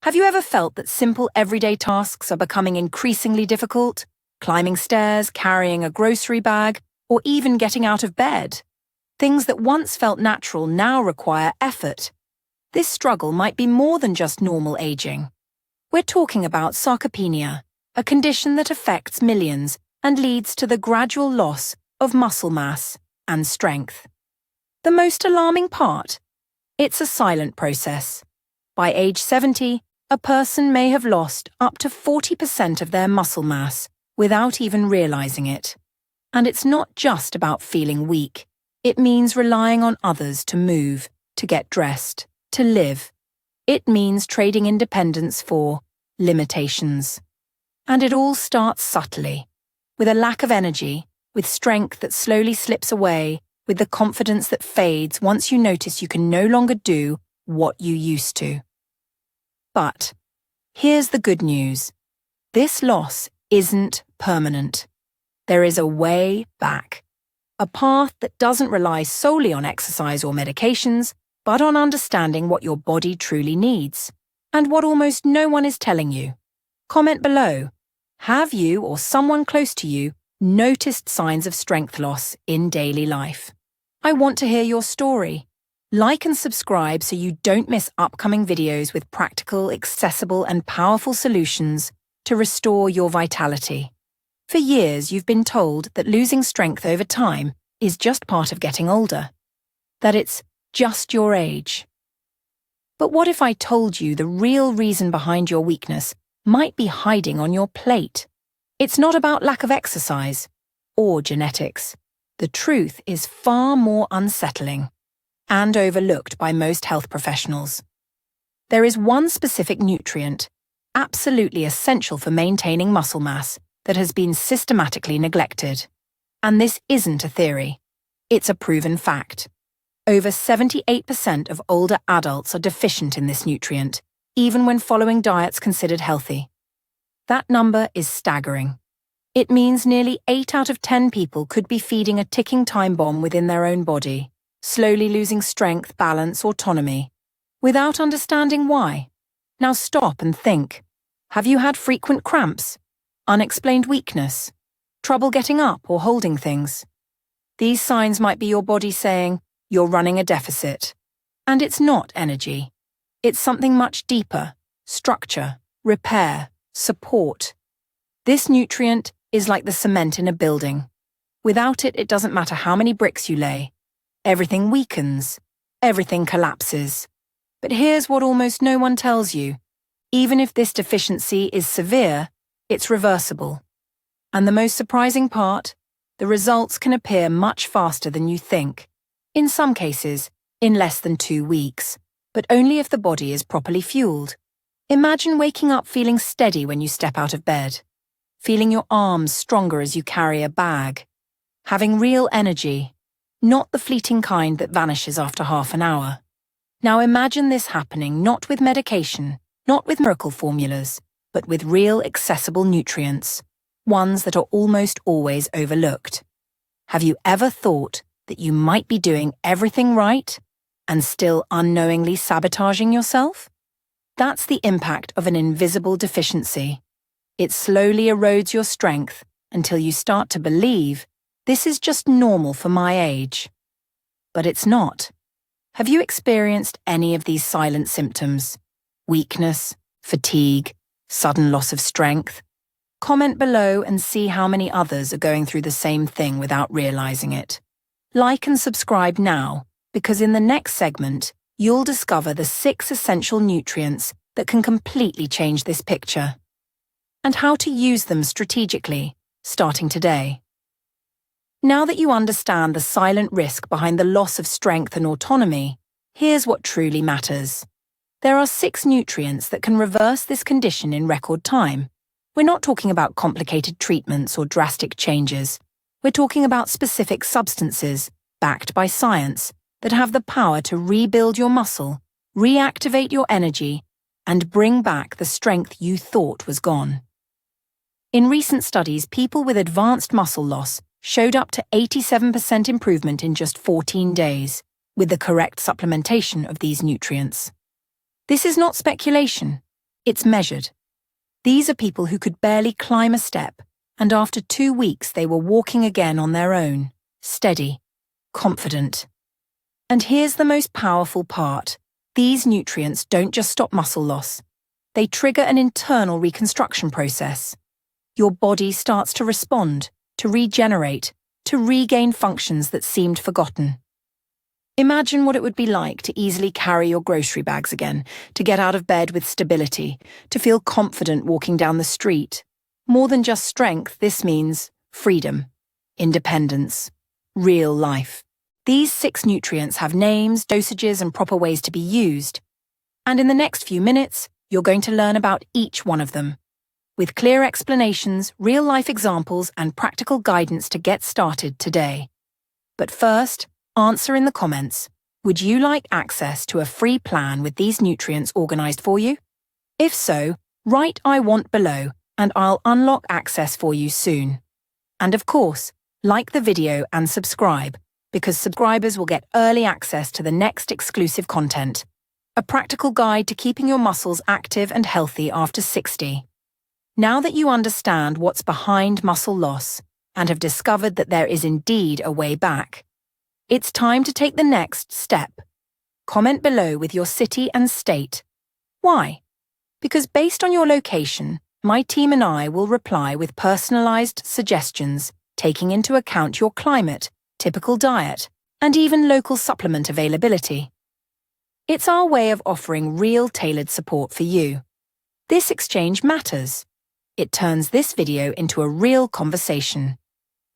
Have you ever felt that simple everyday tasks are becoming increasingly difficult? Climbing stairs, carrying a grocery bag, or even getting out of bed? Things that once felt natural now require effort. This struggle might be more than just normal aging. We're talking about sarcopenia, a condition that affects millions and leads to the gradual loss of muscle mass and strength. The most alarming part? It's a silent process. By age 70, a person may have lost up to 40% of their muscle mass without even realizing it. And it's not just about feeling weak. It means relying on others to move, to get dressed, to live. It means trading independence for limitations. And it all starts subtly, with a lack of energy, with strength that slowly slips away, with the confidence that fades once you notice you can no longer do what you used to. But here's the good news. This loss isn't permanent. There is a way back. A path that doesn't rely solely on exercise or medications, but on understanding what your body truly needs, and what almost no one is telling you. Comment below. Have you or someone close to you noticed signs of strength loss in daily life? I want to hear your story. Like and subscribe so you don't miss upcoming videos with practical, accessible, and powerful solutions to restore your vitality. For years, you've been told that losing strength over time is just part of getting older, that it's just your age. But what if I told you the real reason behind your weakness might be hiding on your plate? It's not about lack of exercise or genetics. The truth is far more unsettling and overlooked by most health professionals. There is one specific nutrient, absolutely essential for maintaining muscle mass, that has been systematically neglected. And this isn't a theory. It's a proven fact. Over 78% of older adults are deficient in this nutrient, even when following diets considered healthy. That number is staggering. It means nearly 8 out of 10 people could be feeding a ticking time bomb within their own body, slowly losing strength, balance, autonomy, without understanding why. Now stop and think. Have you had frequent cramps? Unexplained weakness? Trouble getting up or holding things? These signs might be your body saying, you're running a deficit. And it's not energy. It's something much deeper: structure, repair, support. This nutrient is like the cement in a building. Without it, it doesn't matter how many bricks you lay. Everything weakens. Everything collapses. But here's what almost no one tells you. Even if this deficiency is severe, it's reversible. And the most surprising part, the results can appear much faster than you think. In some cases, in less than 2 weeks, but only if the body is properly fueled. Imagine waking up feeling steady when you step out of bed, feeling your arms stronger as you carry a bag, having real energy, not the fleeting kind that vanishes after half an hour. Now imagine this happening not with medication, not with miracle formulas, but with real accessible nutrients, ones that are almost always overlooked. Have you ever thought that you might be doing everything right and still unknowingly sabotaging yourself? That's the impact of an invisible deficiency. It slowly erodes your strength until you start to believe, this is just normal for my age. But it's not. Have you experienced any of these silent symptoms? Weakness, fatigue, sudden loss of strength? Comment below and see how many others are going through the same thing without realizing it. Like and subscribe now, because in the next segment, you'll discover the 6 essential nutrients that can completely change this picture, and how to use them strategically, starting today. Now that you understand the silent risk behind the loss of strength and autonomy, here's what truly matters. There are 6 nutrients that can reverse this condition in record time. We're not talking about complicated treatments or drastic changes. We're talking about specific substances, backed by science, that have the power to rebuild your muscle, reactivate your energy, and bring back the strength you thought was gone. In recent studies, people with advanced muscle loss showed up to 87% improvement in just 14 days with the correct supplementation of these nutrients. This is not speculation. It's measured. These are people who could barely climb a step, and after 2 weeks they were walking again on their own, steady, confident. And here's the most powerful part. These nutrients don't just stop muscle loss. They trigger an internal reconstruction process. Your body starts to respond, to regenerate, to regain functions that seemed forgotten. Imagine what it would be like to easily carry your grocery bags again, to get out of bed with stability, to feel confident walking down the street. More than just strength, this means freedom, independence, real life. These 6 nutrients have names, dosages, and proper ways to be used. And in the next few minutes, you're going to learn about each one of them, with clear explanations, real-life examples, and practical guidance to get started today. But first, answer in the comments, would you like access to a free plan with these nutrients organized for you? If so, write "I want" below, and I'll unlock access for you soon. And of course, like the video and subscribe, because subscribers will get early access to the next exclusive content, a practical guide to keeping your muscles active and healthy after 60. Now that you understand what's behind muscle loss and have discovered that there is indeed a way back, it's time to take the next step. Comment below with your city and state. Why? Because based on your location, my team and I will reply with personalized suggestions, taking into account your climate, typical diet, and even local supplement availability. It's our way of offering real tailored support for you. This exchange matters. It turns this video into a real conversation.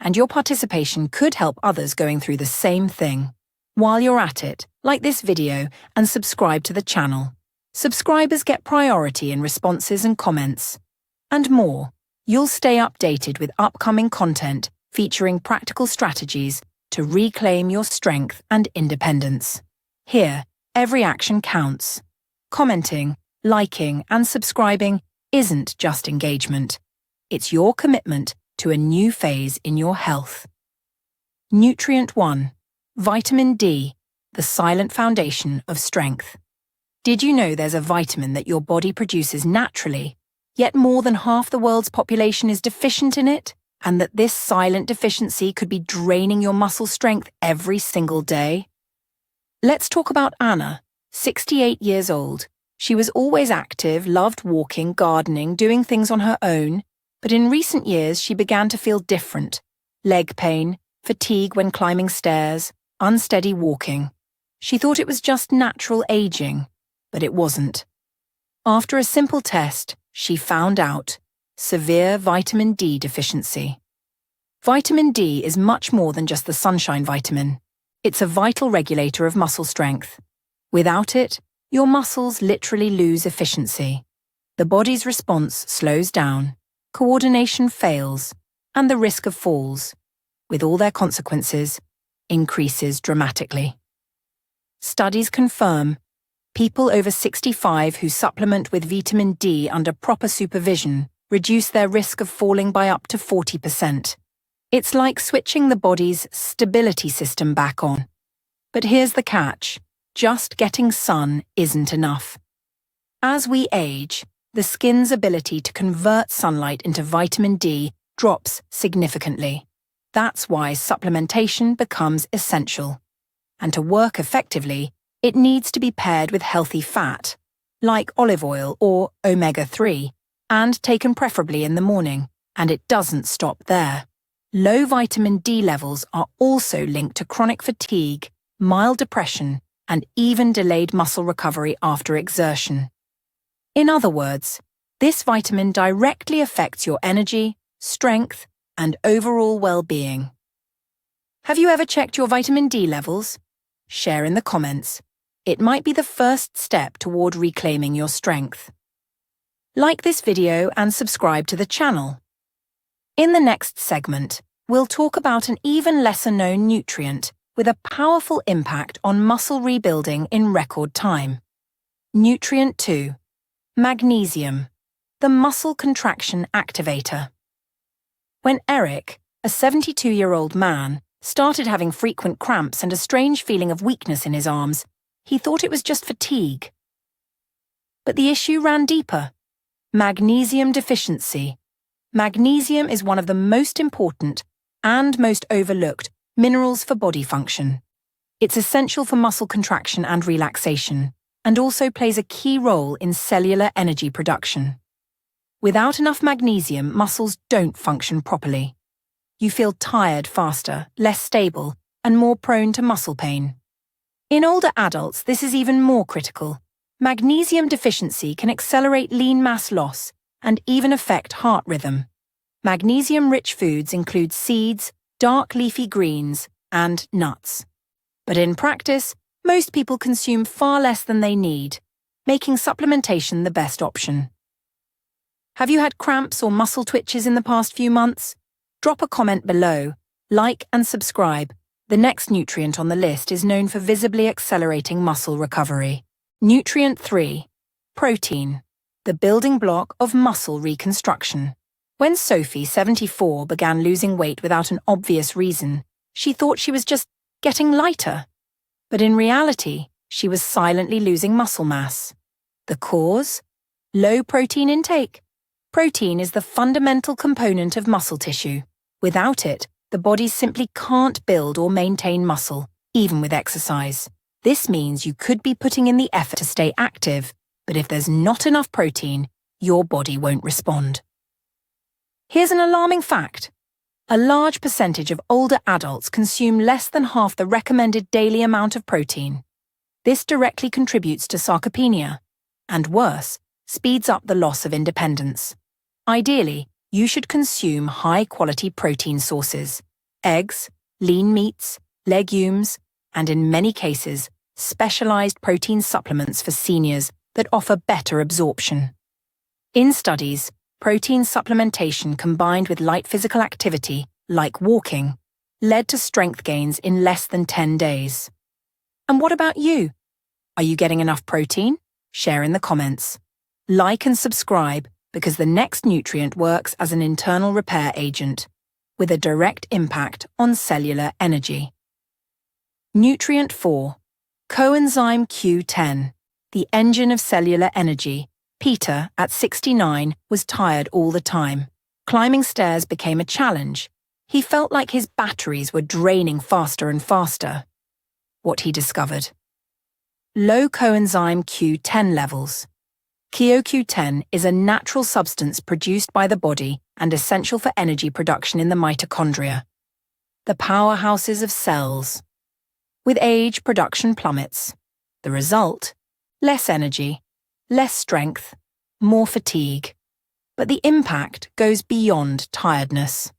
And your participation could help others going through the same thing. While you're at it, like this video and subscribe to the channel. Subscribers get priority in responses and comments. And more, you'll stay updated with upcoming content featuring practical strategies to reclaim your strength and independence. Here, every action counts. Commenting, liking, and subscribing isn't just engagement. It's your commitment to a new phase in your health. Nutrient 1. Vitamin D, the silent foundation of strength. Did you know there's a vitamin that your body produces naturally, yet more than half the world's population is deficient in it, and that this silent deficiency could be draining your muscle strength every single day? Let's talk about Anna, 68 years old. She was always active, loved walking, gardening, doing things on her own, but in recent years she began to feel different. Leg pain, fatigue when climbing stairs, unsteady walking. She thought it was just natural aging, but it wasn't. After a simple test, she found out severe vitamin D deficiency. Vitamin D is much more than just the sunshine vitamin. It's a vital regulator of muscle strength. Without it, your muscles literally lose efficiency. The body's response slows down, coordination fails, and the risk of falls, with all their consequences, increases dramatically. Studies confirm people over 65 who supplement with vitamin D under proper supervision reduce their risk of falling by up to 40%. It's like switching the body's stability system back on. But here's the catch. Just getting sun isn't enough. As we age, the skin's ability to convert sunlight into vitamin D drops significantly. That's why supplementation becomes essential. And to work effectively, it needs to be paired with healthy fat, like olive oil or omega-3, and taken preferably in the morning. And it doesn't stop there. Low vitamin D levels are also linked to chronic fatigue, mild depression, and even delayed muscle recovery after exertion. In other words, this vitamin directly affects your energy, strength, and overall well-being. Have you ever checked your vitamin D levels? Share in the comments. It might be the first step toward reclaiming your strength. Like this video and subscribe to the channel. In the next segment, we'll talk about an even lesser-known nutrient with a powerful impact on muscle rebuilding in record time. Nutrient 2. Magnesium, the muscle contraction activator. When Eric, a 72-year-old man, started having frequent cramps and a strange feeling of weakness in his arms, he thought it was just fatigue. But the issue ran deeper. Magnesium deficiency. Magnesium is one of the most important and most overlooked minerals for body function. It's essential for muscle contraction and relaxation, and also plays a key role in cellular energy production. Without enough magnesium, muscles don't function properly. You feel tired faster, less stable, and more prone to muscle pain. In older adults, this is even more critical. Magnesium deficiency can accelerate lean mass loss and even affect heart rhythm. Magnesium-rich foods include seeds, dark leafy greens, and nuts. But in practice, most people consume far less than they need, making supplementation the best option. Have you had cramps or muscle twitches in the past few months? Drop a comment below, like and subscribe. The next nutrient on the list is known for visibly accelerating muscle recovery. Nutrient 3. Protein, the building block of muscle reconstruction. When Sophie, 74, began losing weight without an obvious reason, she thought she was just getting lighter. But in reality, she was silently losing muscle mass. The cause? Low protein intake. Protein is the fundamental component of muscle tissue. Without it, the body simply can't build or maintain muscle, even with exercise. This means you could be putting in the effort to stay active, but if there's not enough protein, your body won't respond. Here's an alarming fact. A large percentage of older adults consume less than half the recommended daily amount of protein. This directly contributes to sarcopenia, and worse, speeds up the loss of independence. Ideally, you should consume high-quality protein sources: eggs, lean meats, legumes, and in many cases, specialized protein supplements for seniors that offer better absorption. In studies, protein supplementation combined with light physical activity, like walking, led to strength gains in less than 10 days. And what about you? Are you getting enough protein? Share in the comments. Like and subscribe because the next nutrient works as an internal repair agent with a direct impact on cellular energy. Nutrient 4. Coenzyme Q10, the engine of cellular energy. Peter, at 69, was tired all the time. Climbing stairs became a challenge. He felt like his batteries were draining faster and faster. What he discovered: low coenzyme Q10 levels. CoQ10 is a natural substance produced by the body and essential for energy production in the mitochondria, the powerhouses of cells. With age, production plummets. The result? Less energy, less strength, more fatigue. But the impact goes beyond tiredness.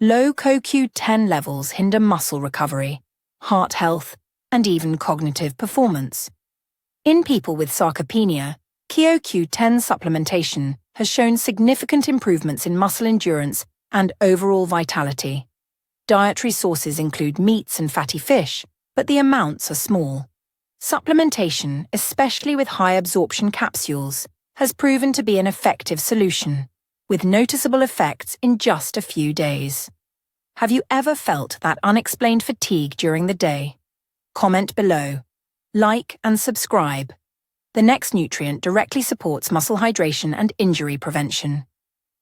Low CoQ10 levels hinder muscle recovery, heart health, and even cognitive performance. In people with sarcopenia, CoQ10 supplementation has shown significant improvements in muscle endurance and overall vitality. Dietary sources include meats and fatty fish, but the amounts are small. Supplementation, especially with high-absorption capsules, has proven to be an effective solution, with noticeable effects in just a few days. Have you ever felt that unexplained fatigue during the day? Comment below, like and subscribe. The next nutrient directly supports muscle hydration and injury prevention.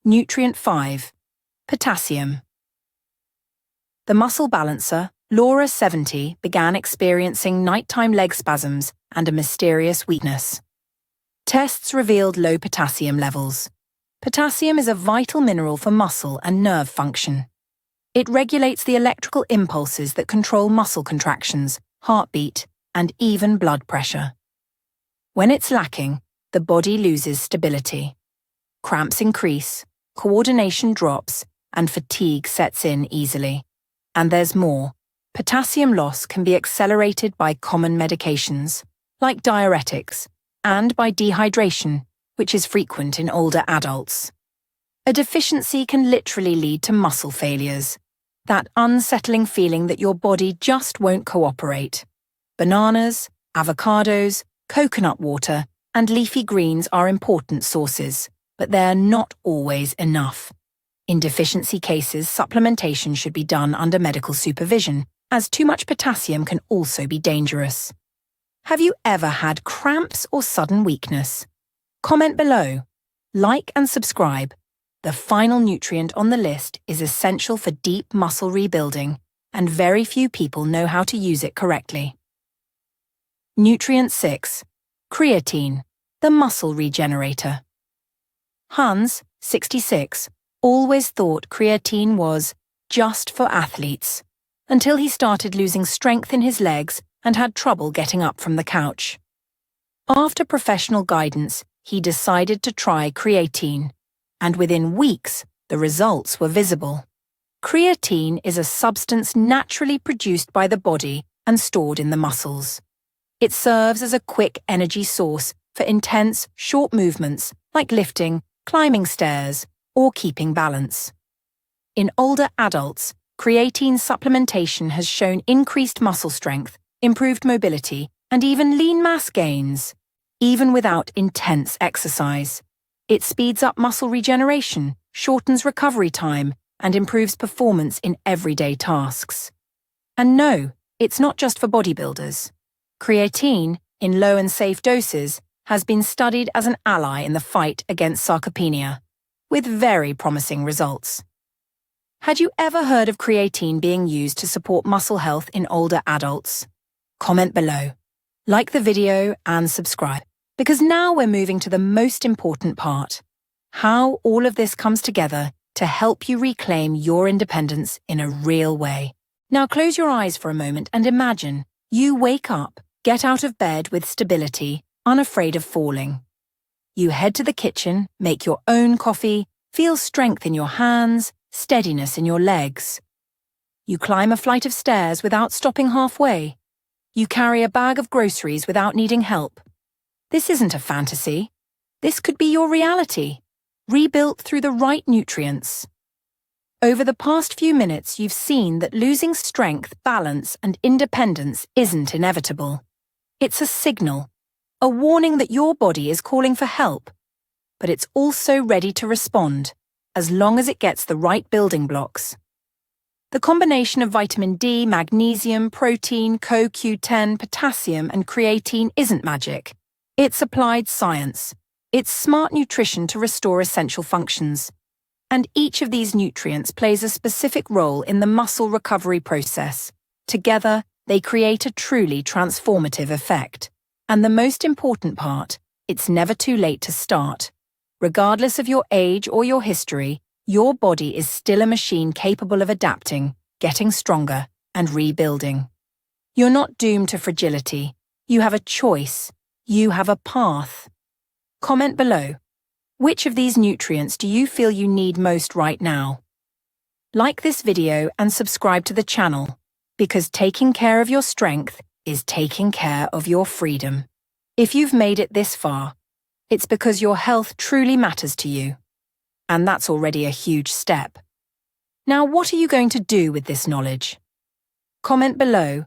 Nutrient 5. Potassium. The muscle balancer, Laura, 70, began experiencing nighttime leg spasms and a mysterious weakness. Tests revealed low potassium levels. Potassium is a vital mineral for muscle and nerve function. It regulates the electrical impulses that control muscle contractions, heartbeat, and even blood pressure. When it's lacking, the body loses stability. Cramps increase, coordination drops, and fatigue sets in easily. And there's more. Potassium loss can be accelerated by common medications, like diuretics, and by dehydration, which is frequent in older adults. A deficiency can literally lead to muscle failures, that unsettling feeling that your body just won't cooperate. Bananas, avocados, coconut water, and leafy greens are important sources, but they're not always enough. In deficiency cases, supplementation should be done under medical supervision, as too much potassium can also be dangerous. Have you ever had cramps or sudden weakness? Comment below. like and subscribe. The final nutrient on the list is essential for deep muscle rebuilding, and very few people know how to use it correctly. Nutrient 6. Creatine, the muscle regenerator. Hans, 66, always thought creatine was just for athletes, until he started losing strength in his legs and had trouble getting up from the couch. After professional guidance, he decided to try creatine, and within weeks, the results were visible. Creatine is a substance naturally produced by the body and stored in the muscles. It serves as a quick energy source for intense, short movements like lifting, climbing stairs, or keeping balance. In older adults, creatine supplementation has shown increased muscle strength, improved mobility, and even lean mass gains, even without intense exercise. It speeds up muscle regeneration, shortens recovery time, and improves performance in everyday tasks. And no, it's not just for bodybuilders. Creatine, in low and safe doses, has been studied as an ally in the fight against sarcopenia, with very promising results. Had you ever heard of creatine being used to support muscle health in older adults? Comment below, like the video and subscribe, because now we're moving to the most important part, how all of this comes together to help you reclaim your independence in a real way. Now close your eyes for a moment and imagine you wake up, get out of bed with stability, unafraid of falling. You head to the kitchen, make your own coffee, feel strength in your hands, steadiness in your legs. You climb a flight of stairs without stopping halfway. You carry a bag of groceries without needing help. This isn't a fantasy. This could be your reality, rebuilt through the right nutrients. Over the past few minutes, you've seen that losing strength, balance, and independence isn't inevitable. It's a signal, a warning that your body is calling for help, but it's also ready to respond, as long as it gets the right building blocks. The combination of vitamin D, magnesium, protein, CoQ10, potassium, and creatine isn't magic. It's applied science. It's smart nutrition to restore essential functions. And each of these nutrients plays a specific role in the muscle recovery process. Together, they create a truly transformative effect. And the most important part, it's never too late to start. Regardless of your age or your history, your body is still a machine capable of adapting, getting stronger, and rebuilding. You're not doomed to fragility. You have a choice. You have a path. Comment below. Which of these nutrients do you feel you need most right now? Like this video and subscribe to the channel, because taking care of your strength is taking care of your freedom. If you've made it this far, it's because your health truly matters to you. And that's already a huge step. Now, what are you going to do with this knowledge? Comment below.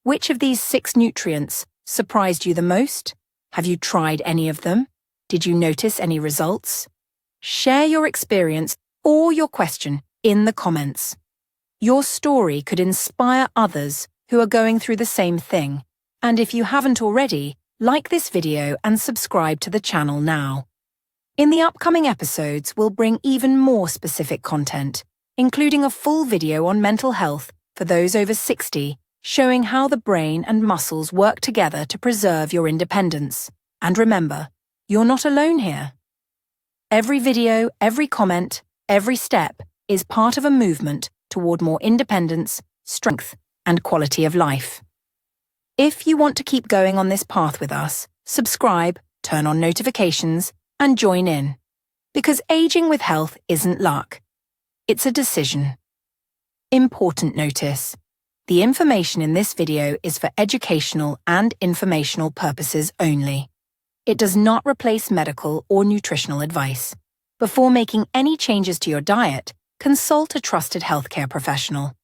Which of these 6 nutrients surprised you the most? Have you tried any of them? Did you notice any results? Share your experience or your question in the comments. Your story could inspire others who are going through the same thing. And if you haven't already, like this video and subscribe to the channel now. In the upcoming episodes, we'll bring even more specific content, including a full video on mental health for those over 60, showing how the brain and muscles work together to preserve your independence. And remember, you're not alone here. Every video, every comment, every step is part of a movement toward more independence, strength, and quality of life. If you want to keep going on this path with us, subscribe, turn on notifications, and join in. Because aging with health isn't luck. It's a decision. Important notice. The information in this video is for educational and informational purposes only. It does not replace medical or nutritional advice. Before making any changes to your diet, consult a trusted healthcare professional.